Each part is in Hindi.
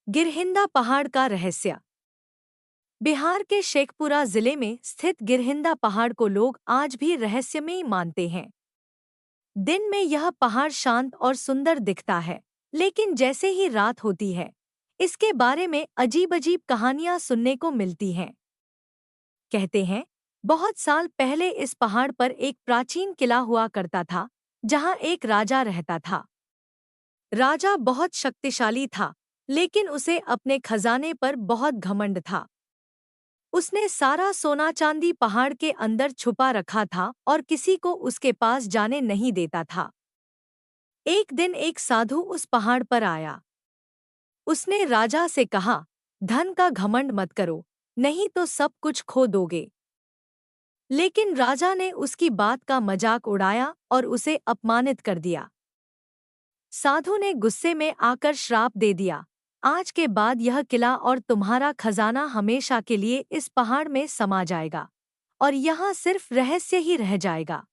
गिरहिंदा पहाड़ का रहस्य। बिहार के शेखपुरा जिले में स्थित गिरहिंदा पहाड़ को लोग आज भी रहस्यमयी मानते हैं। दिन में यह पहाड़ शांत और सुंदर दिखता है, लेकिन जैसे ही रात होती है, इसके बारे में अजीब अजीब कहानियां सुनने को मिलती हैं। कहते हैं, बहुत साल पहले इस पहाड़ पर एक प्राचीन किला हुआ करता था, जहां एक राजा रहता था। राजा बहुत शक्तिशाली था, लेकिन उसे अपने खजाने पर बहुत घमंड था। उसने सारा सोना चांदी पहाड़ के अंदर छुपा रखा था और किसी को उसके पास जाने नहीं देता था। एक दिन एक साधु उस पहाड़ पर आया। उसने राजा से कहा, धन का घमंड मत करो, नहीं तो सब कुछ खो दोगे। लेकिन राजा ने उसकी बात का मजाक उड़ाया और उसे अपमानित कर दिया। साधु ने गुस्से में आकर श्राप दे दिया, आज के बाद यह किला और तुम्हारा खजाना हमेशा के लिए इस पहाड़ में समा जाएगा और यहाँ सिर्फ रहस्य ही रह जाएगा।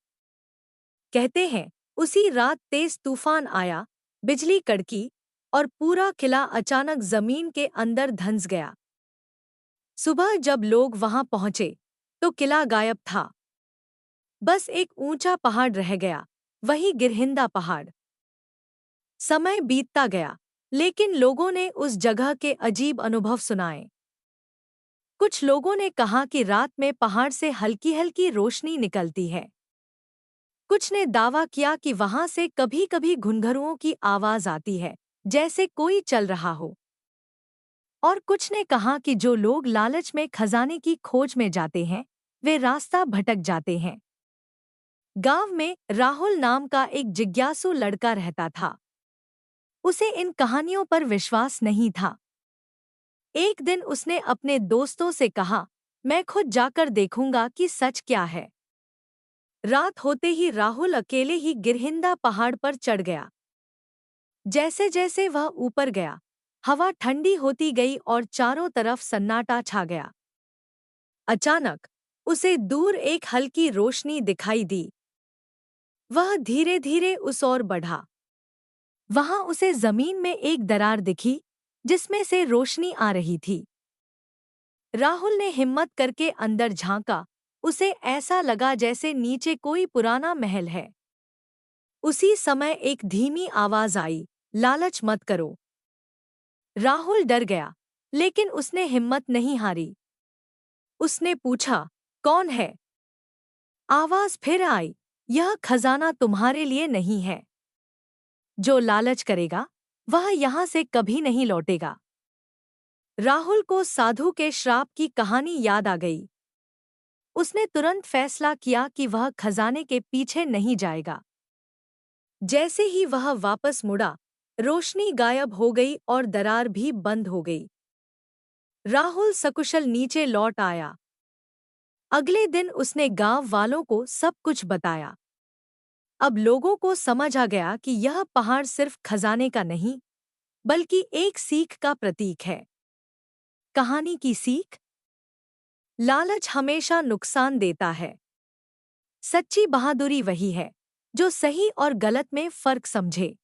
कहते हैं, उसी रात तेज तूफान आया, बिजली कड़की और पूरा किला अचानक जमीन के अंदर धंस गया। सुबह जब लोग वहां पहुंचे, तो किला गायब था। बस एक ऊंचा पहाड़ रह गया, वही गिरहिंदा पहाड़। समय बीतता गया, लेकिन लोगों ने उस जगह के अजीब अनुभव सुनाए। कुछ लोगों ने कहा कि रात में पहाड़ से हल्की हल्की रोशनी निकलती है। कुछ ने दावा किया कि वहां से कभी-कभी घुंघरुओं की आवाज आती है, जैसे कोई चल रहा हो। और कुछ ने कहा कि जो लोग लालच में खजाने की खोज में जाते हैं, वे रास्ता भटक जाते हैं। गांव में राहुल नाम का एक जिज्ञासु लड़का रहता था। उसे इन कहानियों पर विश्वास नहीं था। एक दिन उसने अपने दोस्तों से कहा, मैं खुद जाकर देखूंगा कि सच क्या है। रात होते ही राहुल अकेले ही गिरहिंदा पहाड़ पर चढ़ गया। जैसे जैसे वह ऊपर गया, हवा ठंडी होती गई और चारों तरफ सन्नाटा छा गया। अचानक उसे दूर एक हल्की रोशनी दिखाई दी। वह धीरे धीरे उस ओर बढ़ा। वहां उसे जमीन में एक दरार दिखी, जिसमें से रोशनी आ रही थी। राहुल ने हिम्मत करके अंदर झांका। उसे ऐसा लगा जैसे नीचे कोई पुराना महल है। उसी समय एक धीमी आवाज आई, लालच मत करो। राहुल डर गया, लेकिन उसने हिम्मत नहीं हारी। उसने पूछा, कौन है? आवाज फिर आई, यह खजाना तुम्हारे लिए नहीं है। जो लालच करेगा, वह यहां से कभी नहीं लौटेगा। राहुल को साधु के श्राप की कहानी याद आ गई। उसने तुरंत फैसला किया कि वह खजाने के पीछे नहीं जाएगा। जैसे ही वह वापस मुड़ा, रोशनी गायब हो गई और दरार भी बंद हो गई। राहुल सकुशल नीचे लौट आया। अगले दिन उसने गांव वालों को सब कुछ बताया। अब लोगों को समझ आ गया कि यह पहाड़ सिर्फ खजाने का नहीं, बल्कि एक सीख का प्रतीक है। कहानी की सीख? लालच हमेशा नुकसान देता है। सच्ची बहादुरी वही है जो सही और गलत में फर्क समझे।